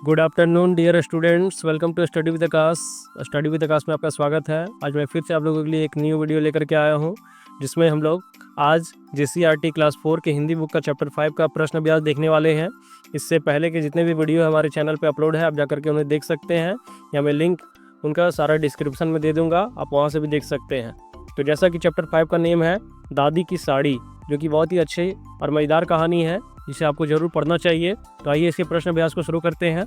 Good afternoon dear students, welcome to study with Aakash. Study with Aakash में आपका स्वागत है। आज मैं फिर से आप लोगों के लिए एक न्यू वीडियो लेकर के आया हूं, जिसमें हम लोग आज JCRT क्लास 4 के हिंदी बुक का चैप्टर 5 का प्रश्न अभ्यास देखने वाले हैं। इससे पहले के जितने भी वीडियो हमारे चैनल पे अपलोड है, आप जाकर के उन्हें देख सकते हैं, या मैं लिंक उनका सारा डिस्क्रिप्शन में दे दूँगा, आप वहाँ से भी देख सकते हैं। तो जैसा कि चैप्टर 5 का नेम है दादी की साड़ी, जो कि बहुत ही अच्छी और मज़ेदार कहानी है, जिसे आपको ज़रूर पढ़ना चाहिए। तो आइए इसके प्रश्न अभ्यास को शुरू करते हैं।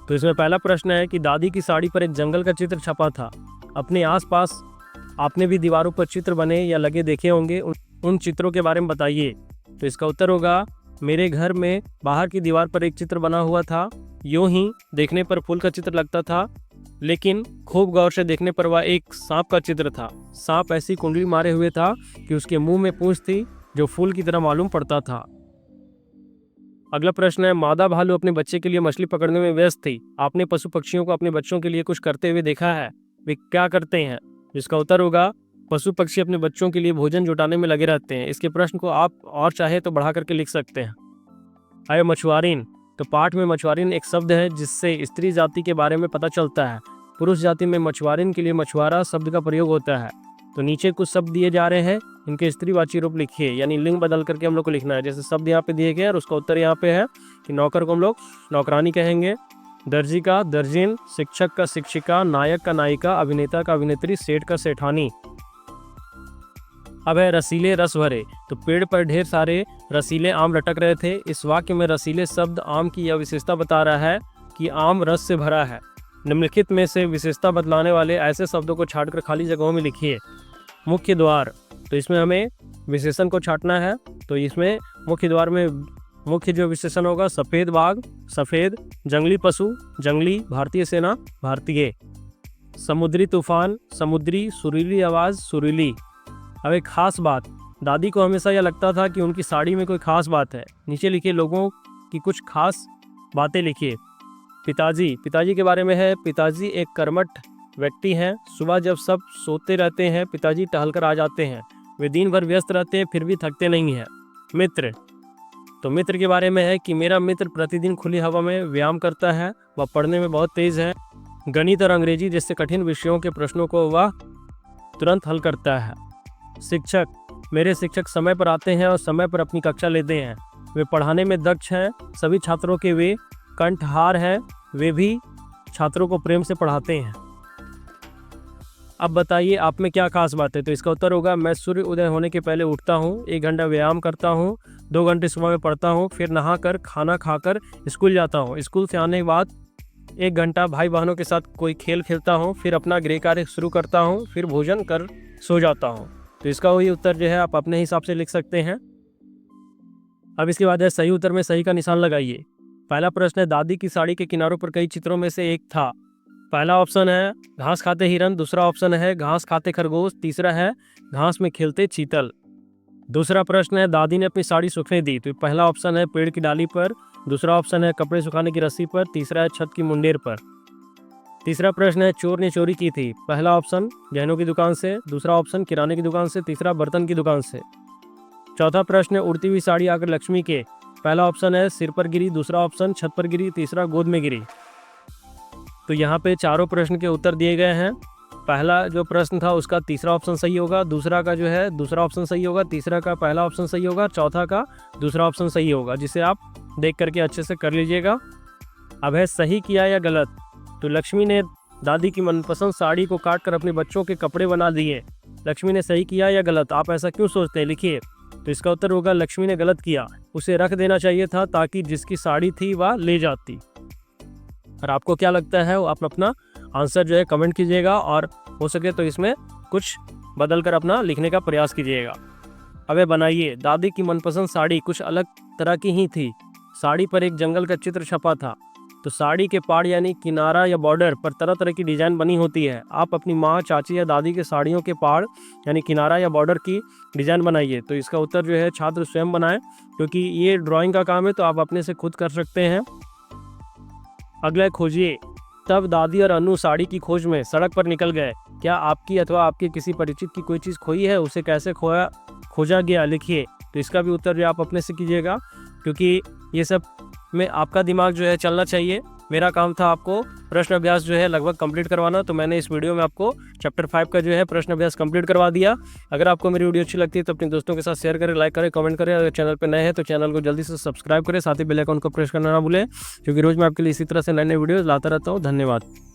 तो इसमें पहला प्रश्न है कि दादी की साड़ी पर एक जंगल का चित्र छपा था। अपने आसपास आपने भी दीवारों पर चित्र बने या लगे देखे होंगे, उन चित्रों के बारे में बताइए। तो इसका उत्तर होगा, मेरे घर में बाहर की दीवार पर एक चित्र बना हुआ था। यूं ही देखने पर फूल का चित्र लगता था, लेकिन खूब गौर से देखने पर वह एक सांप का चित्र था। सांप ऐसी कुंडली मारे हुए था कि उसके मुंह में पूंछ थी, जो फूल की तरह मालूम पड़ता था। अगला प्रश्न है, मादा भालू अपने बच्चे के लिए मछली पकड़ने में व्यस्त थी। आपने पशु पक्षियों को अपने बच्चों के लिए कुछ करते हुए देखा है, वे क्या करते हैं? जिसका उत्तर होगा, पशु पक्षी अपने बच्चों के लिए भोजन जुटाने में लगे रहते हैं। इसके प्रश्न को आप और चाहे तो बढ़ा करके लिख सकते हैं। आए मछुआरीन। तो पाठ में मछुआरीन एक शब्द है जिससे स्त्री जाति के बारे में पता चलता है। पुरुष जाति में मछुआरीन के लिए मछुआरा शब्द का प्रयोग होता है। तो नीचे कुछ शब्द दिए जा रहे हैं, इनके स्त्रीवाची रूप लिखिए, यानी लिंग बदल करके हम लोग को लिखना है। जैसे शब्द यहाँ पे दिए गए और उसका उत्तर यहाँ पे है कि नौकर को हम लोग नौकरानी कहेंगे, दर्जी का दर्जिन, शिक्षक का शिक्षिका, नायक का नायिका, अभिनेता का अभिनेत्री, सेठ का सेठानी। अब है रसीले रस भरे। तो पेड़ पर ढेर सारे रसीले आम लटक रहे थे। इस वाक्य में रसीले शब्द आम की यह विशेषता बता रहा है कि आम रस से भरा है। निम्नलिखित में से विशेषता बतलाने वाले ऐसे शब्दों को छांटकर खाली जगहों में लिखिए। मुख्य द्वार। तो इसमें हमें विशेषण को छांटना है। तो इसमें मुख्य द्वार में मुख्य जो विशेषण होगा, सफ़ेद बाघ, सफ़ेद, जंगली पशु, जंगली, भारतीय सेना, भारतीय, समुद्री तूफान, समुद्री, सुरीली आवाज़, सुरीली। अब एक खास बात, दादी को हमेशा यह लगता था कि उनकी साड़ी में कोई खास बात है। नीचे लिखिए लोगों की कुछ खास बातें लिखिए। पिताजी, पिताजी के बारे में है, पिताजी एक कर्मठ व्यक्ति हैं। सुबह जब सब सोते रहते हैं, पिताजी टहलकर आ जाते हैं। वे दिन भर व्यस्त रहते हैं, फिर भी थकते नहीं हैं। मित्र, तो मित्र के बारे में है कि मेरा मित्र प्रतिदिन खुली हवा में व्यायाम करता है, वह पढ़ने में बहुत तेज है। गणित और अंग्रेजी जैसे कठिन विषयों के प्रश्नों को वह तुरंत हल करता है। शिक्षक, मेरे शिक्षक समय पर आते हैं और समय पर अपनी कक्षा लेते हैं। वे पढ़ाने में दक्ष हैं, सभी छात्रों के वे कंठहार हैं, वे भी छात्रों को प्रेम से पढ़ाते हैं। अब बताइए आप में क्या खास बात है? तो इसका उत्तर होगा, मैं सूर्य उदय होने के पहले उठता हूँ, 1 घंटा व्यायाम करता हूँ, 2 घंटे सुबह में पढ़ता हूँ, फिर नहाकर खाना खाकर स्कूल जाता हूँ। स्कूल से आने के बाद 1 घंटा भाई बहनों के साथ कोई खेल खेलता हूँ, फिर अपना गृह कार्य शुरू करता हूँ, फिर भोजन कर सो जाता हूँ। तो इसका वही उत्तर जो है आप अपने हिसाब से लिख सकते हैं। अब इसके बाद है सही उत्तर में सही का निशान लगाइए। पहला प्रश्न है, दादी की साड़ी के किनारों पर कई चित्रों में से एक था। पहला ऑप्शन है घास खाते हिरन, दूसरा ऑप्शन है घास खाते खरगोश, तीसरा है घास में खेलते चीतल। दूसरा प्रश्न है, दादी ने अपनी साड़ी सूखने दी। तो पहला ऑप्शन है पेड़ की डाली पर, दूसरा ऑप्शन है कपड़े सुखाने की रस्सी पर, तीसरा है छत की मुंडेर पर। तीसरा प्रश्न है, चोर ने चोरी की थी। पहला ऑप्शन गहनों की दुकान से, दूसरा ऑप्शन किराने की दुकान से, तीसरा बर्तन की दुकान से। चौथा प्रश्न है, उड़ती हुई साड़ी आकर लक्ष्मी के। पहला ऑप्शन है सिर पर गिरी, दूसरा ऑप्शन छत पर गिरी, तीसरा गोद में गिरी। तो यहाँ पे चारों प्रश्न के उत्तर दिए गए हैं। पहला जो प्रश्न था उसका तीसरा ऑप्शन सही होगा, दूसरा का जो है दूसरा ऑप्शन सही होगा, तीसरा का पहला ऑप्शन सही होगा, चौथा का दूसरा ऑप्शन सही होगा, जिसे आप देख करके अच्छे से कर लीजिएगा। अब है सही किया या गलत। तो लक्ष्मी ने दादी की मनपसंद साड़ी को काट कर अपने बच्चों के कपड़े बना दिए। लक्ष्मी ने सही किया या गलत, आप ऐसा क्यों सोचते हैं? लिखिए। तो इसका उत्तर होगा, लक्ष्मी ने गलत किया, उसे रख देना चाहिए था ताकि जिसकी साड़ी थी वह ले जाती। और आपको क्या लगता है, आप अपना आंसर जो है कमेंट कीजिएगा, और हो सके तो इसमें कुछ बदल कर अपना लिखने का प्रयास कीजिएगा। अब बनाइए, दादी की मनपसंद साड़ी कुछ अलग तरह की ही थी। साड़ी पर एक जंगल का चित्र छपा था। तो साड़ी के पाड़ यानी किनारा या बॉर्डर पर तरह तरह की डिजाइन बनी होती है। आप अपनी माँ, चाची या दादी के साड़ियों के पाड़ यानी किनारा या बॉर्डर की डिजाइन बनाइए। तो इसका उत्तर जो है छात्र स्वयं बनाएं, क्योंकि ये ड्राइंग का काम है, तो आप अपने से खुद कर सकते हैं। अगला खोजिए। तब दादी और अनु साड़ी की खोज में सड़क पर निकल गए। क्या आपकी अथवा आपके किसी परिचित की कोई चीज़ खोई है? उसे कैसे खोजा गया? लिखिए। तो इसका भी उत्तर जो आप अपने से कीजिएगा, क्योंकि ये सब में आपका दिमाग जो है चलना चाहिए। मेरा काम था आपको प्रश्न अभ्यास जो है लगभग कंप्लीट करवाना, तो मैंने इस वीडियो में आपको चैप्टर 5 का जो है प्रश्न अभ्यास कंप्लीट करवा दिया। अगर आपको मेरी वीडियो अच्छी लगती है तो अपने दोस्तों के साथ शेयर करें, लाइक करें, कमेंट करें। अगर चैनल पर नए हैं तो चैनल को जल्दी से सब्सक्राइब करें, साथ ही बेल आइकन को प्रेस करना ना भूलें, क्योंकि रोज़ मैं आपके लिए इसी तरह से नए नए वीडियोज़ लाता रहता हूँ। धन्यवाद।